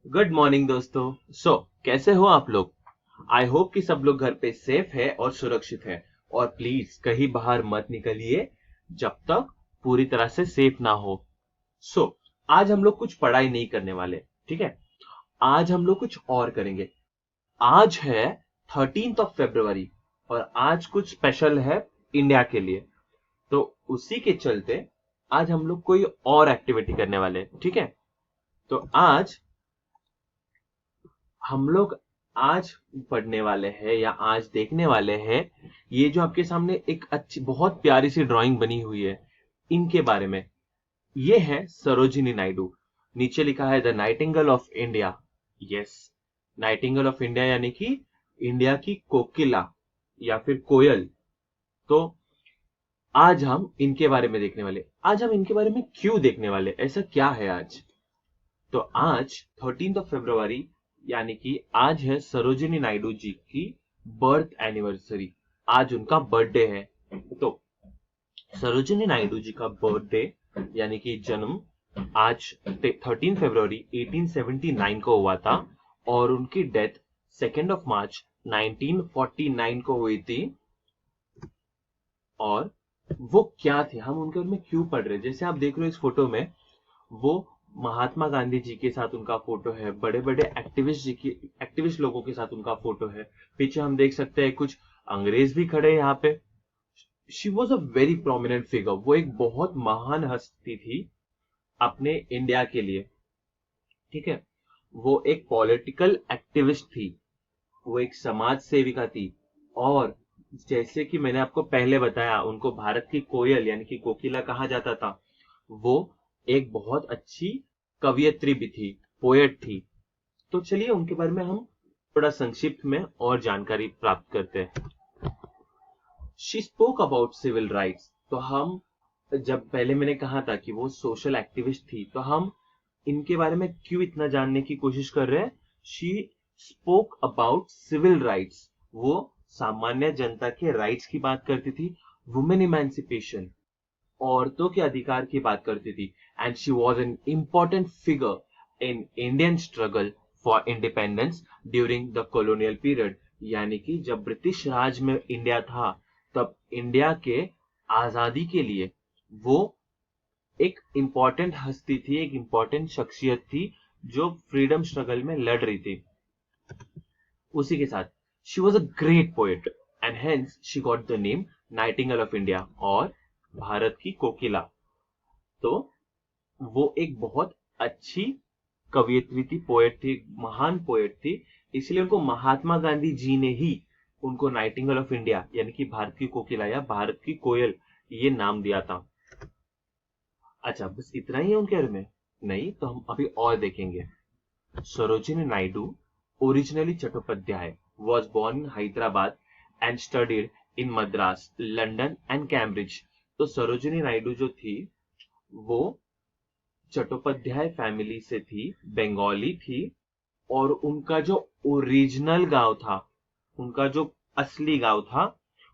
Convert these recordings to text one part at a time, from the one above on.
Good morning दोस्तों। कैसे हो आप लोग? आई होप कि सब लोग घर पे सेफ है और सुरक्षित है। और प्लीज कहीं बाहर मत निकलिए जब तक पूरी तरह से सेफ ना हो। सो आज हम लोग कुछ पढ़ाई नहीं करने वाले, ठीक है? आज हम लोग कुछ और करेंगे। आज है 13 फरवरी और आज कुछ स्पेशल है इंडिया के लिए। तो उसी के चलते आज हम लोग कोई और एक्टिविटी करने वाले हैं, ठीक है? तो आज हम लोग आज पढ़ने वाले हैं या आज देखने वाले हैं। ये जो आपके सामने एक अच्छी बहुत प्यारी सी ड्राइंग बनी हुई है, इनके बारे में। ये है सरोजिनी नायडू। नीचे लिखा है the Nightingale of India. Yes, Nightingale of India यानी कि इंडिया की कोकिला या फिर कोयल। तो आज हम इनके बारे में देखने वाले। आज हम इनके बारे में क्यों देखने वाले, ऐसा क्या है आज? तो आज 13 फरवरी यानी कि आज है सरोजिनी नायडू जी की बर्थ एनिवर्सरी। आज उनका बर्थडे है। तो सरोजिनी नायडू जी का बर्थडे यानी कि जन्म आज 13 फरवरी 1879 को हुआ था और उनकी डेथ 2 मार्च 1949 को हुई थी। और वो क्या थे, हम उनके बारे में क्यों पढ़ रहे हैं? जैसे आप देख रहे हो इस फोटो में, वो महात्मा गांधी जी के साथ उनका फोटो है, बड़े बड़े एक्टिविस्ट लोगों के साथ उनका फोटो है। पीछे हम देख सकते हैं कुछ अंग्रेज भी खड़े हैं यहाँ पे। She was a very prominent figure. वो एक बहुत महान हस्ती थी अपने इंडिया के लिए, ठीक है? वो एक पॉलिटिकल एक्टिविस्ट थी, वो एक समाज सेविका थी। और जैसे कि मैंने आपको पहले बताया, उनको भारत की कोयल यानी कि कोकिला कहा जाता था। वो एक बहुत अच्छी कवियत्री भी थी, पोएट थी। तो चलिए उनके बारे में हम थोड़ा संक्षिप्त में और जानकारी प्राप्त करते हैं। She spoke about civil rights. तो हम, जब पहले मैंने कहा था कि वो सोशल एक्टिविस्ट थी, तो हम इनके बारे में क्यों इतना जानने की कोशिश कर रहे हैं? She spoke about civil rights. वो सामान्य जनता के राइट्स की बात करती थी। वुमेन इमेंसिपेशन, औरतों के अधिकार की बात करती थी। And she was an important figure in Indian struggle for independence during the colonial period. यानी कि जब ब्रिटिश राज में इंडिया था, तब इंडिया के आजादी के लिए वो एक इम्पॉर्टेंट हस्ती थी, एक इम्पॉर्टेंट शख्सियत थी जो फ्रीडम स्ट्रगल में लड़ रही थी। उसी के साथ she was a great poet and hence she got the name Nightingale of India और भारत की कोकिला। तो वो एक बहुत अच्छी कवियत्री थी, पोएट थी, महान पोएट थी। इसलिए उनको महात्मा गांधी जी ने ही उनको नाइटिंगेल ऑफ इंडिया यानी कि भारत की कोकिला या भारत की कोयल ये नाम दिया था। अच्छा, बस इतना ही है उनके बारे में? नहीं, तो हम अभी और देखेंगे। Sarojini Naidu, originally Chattopadhyay, was born in Hyderabad and studied in Madras, London and Cambridge। तो सरोजिनी नायडू जो थी वो चट्टोपाध्याय फैमिली से थी, बंगाली थी। और उनका जो ओरिजिनल गांव था, उनका जो असली गांव था,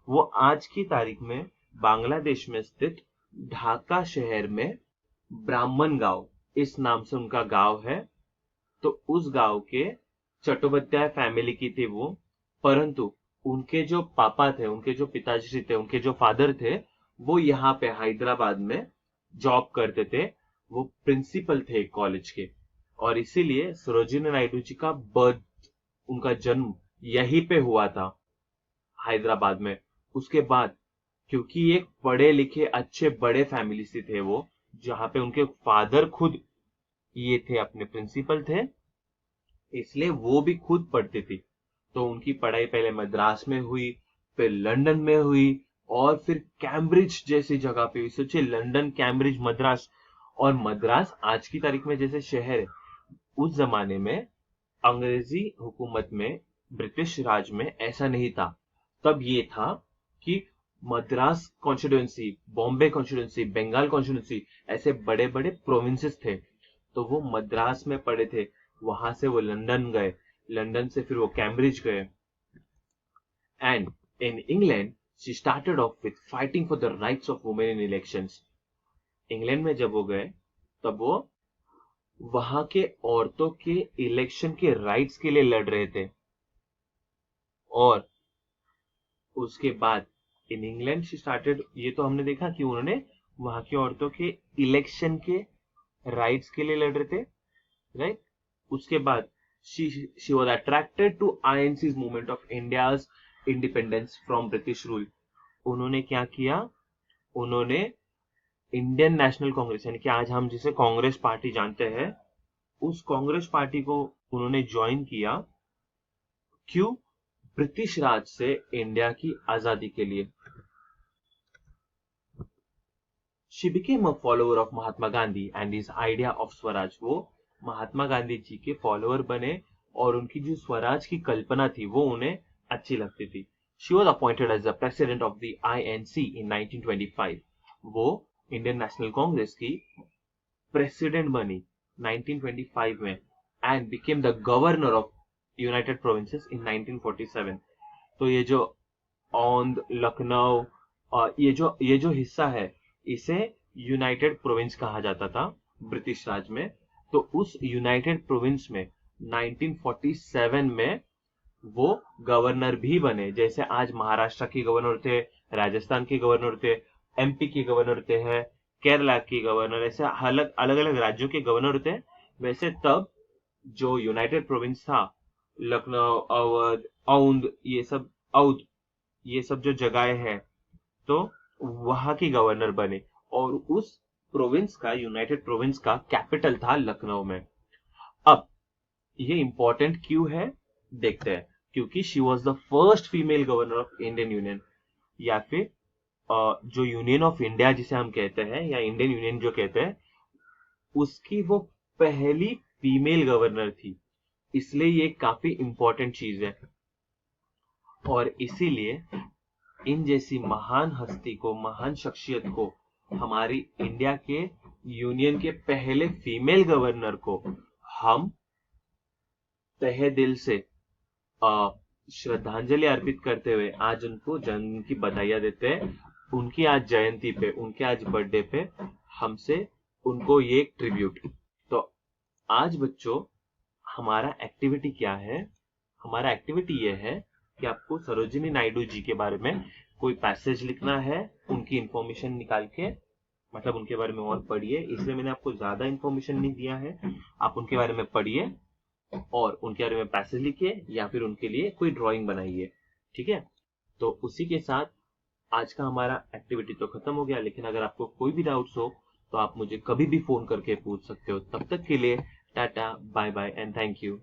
वो आज की तारीख में बांग्लादेश में स्थित ढाका शहर में ब्राह्मण गांव, इस नाम से उनका गांव है। तो उस गांव के चट्टोपाध्याय फैमिली की थी वो। परंतु उनके जो पापा थे, उनके जो पिताजी थे, उनके जो फादर थे, वो यहाँ पे हैदराबाद में जॉब करते थे। वो प्रिंसिपल थे कॉलेज के। और इसीलिए सरोजिनी नायडू जी का बर्थ, उनका जन्म यहीं पे हुआ था, हैदराबाद में। उसके बाद क्योंकि एक पढ़े लिखे अच्छे बड़े फैमिली से थे वो, जहाँ पे उनके फादर खुद ये थे, अपने प्रिंसिपल थे, इसलिए वो भी खुद पढ़ती थी। तो उनकी पढ़ाई पहले मद्रास में हुई, फिर लंदन में हुई, और फिर कैम्ब्रिज जैसी जगह पे हुई। सोचिए, लंदन, कैम्ब्रिज, मद्रास। और मद्रास आज की तारीख में जैसे शहर है, उस जमाने में अंग्रेजी हुकूमत में, ब्रिटिश राज में ऐसा नहीं था। तब ये था कि Madras constituency, Bombay constituency, Bengal constituency, ऐसे बड़े बड़े प्रोविंसेस थे। तो वो मद्रास में पढ़े थे, वहां से वो लंदन गए, लंदन से फिर वो कैम्ब्रिज गए। And in England she started off with fighting for the rights of women in elections. England में जब वो गए, तब वो वहां के औरतों के इलेक्शन के राइट्स के लिए लड़ रहे थे। और उसके बाद इन इंग्लैंड शी स्टार्टेड, ये तो हमने देखा कि उन्होंने वहां की औरतों के इलेक्शन के राइट्स के लिए लड़ रहे थे, राइट। उसके बाद she was attracted to INC's movement of India's independence from British rule. उन्होंने क्या किया, उन्होंने इंडियन नेशनल कांग्रेस, यानी कि आज हम जिसे कांग्रेस पार्टी जानते हैं, उस कांग्रेस पार्टी को उन्होंने ज्वाइन किया। क्यों? ब्रिटिश राज से इंडिया की आजादी के लिए। She became a follower of Mahatma Gandhi and his idea of Swaraj. वो महात्मा गांधी जी के फॉलोअर बने और उनकी जो स्वराज की कल्पना थी वो उन्हें अच्छी लगती थी। She was appointed as the president of the INC in 1925। वो इंडियन नेशनल कांग्रेस की प्रेसिडेंट बनी 1925 में and became the governor of United Provinces in 1947। तो ये जो औंध, लखनऊ और ये जो हिस्सा है इसे यूनाइटेड प्रोविंस कहा जाता था ब्रिटिश राज में। तो उस यूनाइटेड प्रोविंस में 1947 में वो गवर्नर भी बने। जैसे आज महाराष्ट्र के गवर्नर थे, राजस्थान के गवर्नर थे, एमपी के गवर्नर थे, है केरला के गवर्नर, ऐसे अलग अलग राज्यों के गवर्नर थे। वैसे तब जो यूनाइटेड प्रोविंस था, लखनऊ, अवध, औंध, ये सब जो जगहें हैं, तो वहां की गवर्नर बने। और उस प्रोविंस का, यूनाइटेड प्रोविंस का कैपिटल था लखनऊ में। अब ये इंपॉर्टेंट क्यों है देखते हैं। क्योंकि she was the first female governor of Indian union, या फिर जो यूनियन ऑफ इंडिया जिसे हम कहते हैं, या इंडियन यूनियन जो कहते हैं, उसकी वो पहली फीमेल गवर्नर थी। इसलिए ये काफी इंपॉर्टेंट चीज है। और इसीलिए इन जैसी महान हस्ती को, महान शख्सियत को, हमारी इंडिया के यूनियन के पहले फीमेल गवर्नर को हम तहे दिल से श्रद्धांजलि अर्पित करते हुए आज उनको जन्म की बधाइयां देते हैं। उनकी आज जयंती पे, उनके आज बर्थडे पे हमसे उनको ये एक ट्रिब्यूट। तो आज बच्चों हमारा एक्टिविटी क्या है? हमारा एक्टिविटी ये है कि आपको सरोजिनी नायडू जी के बारे में कोई पैसेज लिखना है, उनकी इंफॉर्मेशन निकाल के, मतलब उनके बारे में और पढ़िए। इसलिए मैंने आपको ज्यादा इंफॉर्मेशन नहीं दिया है, आप उनके बारे में पढ़िए और उनके बारे में पैसेज लिखिए या फिर उनके लिए कोई ड्राइंग बनाइए, ठीक है। तो उसी के साथ आज का हमारा एक्टिविटी तो खत्म हो गया, लेकिन अगर आपको कोई भी डाउट्स हो तो आप मुझे कभी भी फोन करके पूछ सकते हो। तब तक के लिए tata, bye bye and thank you.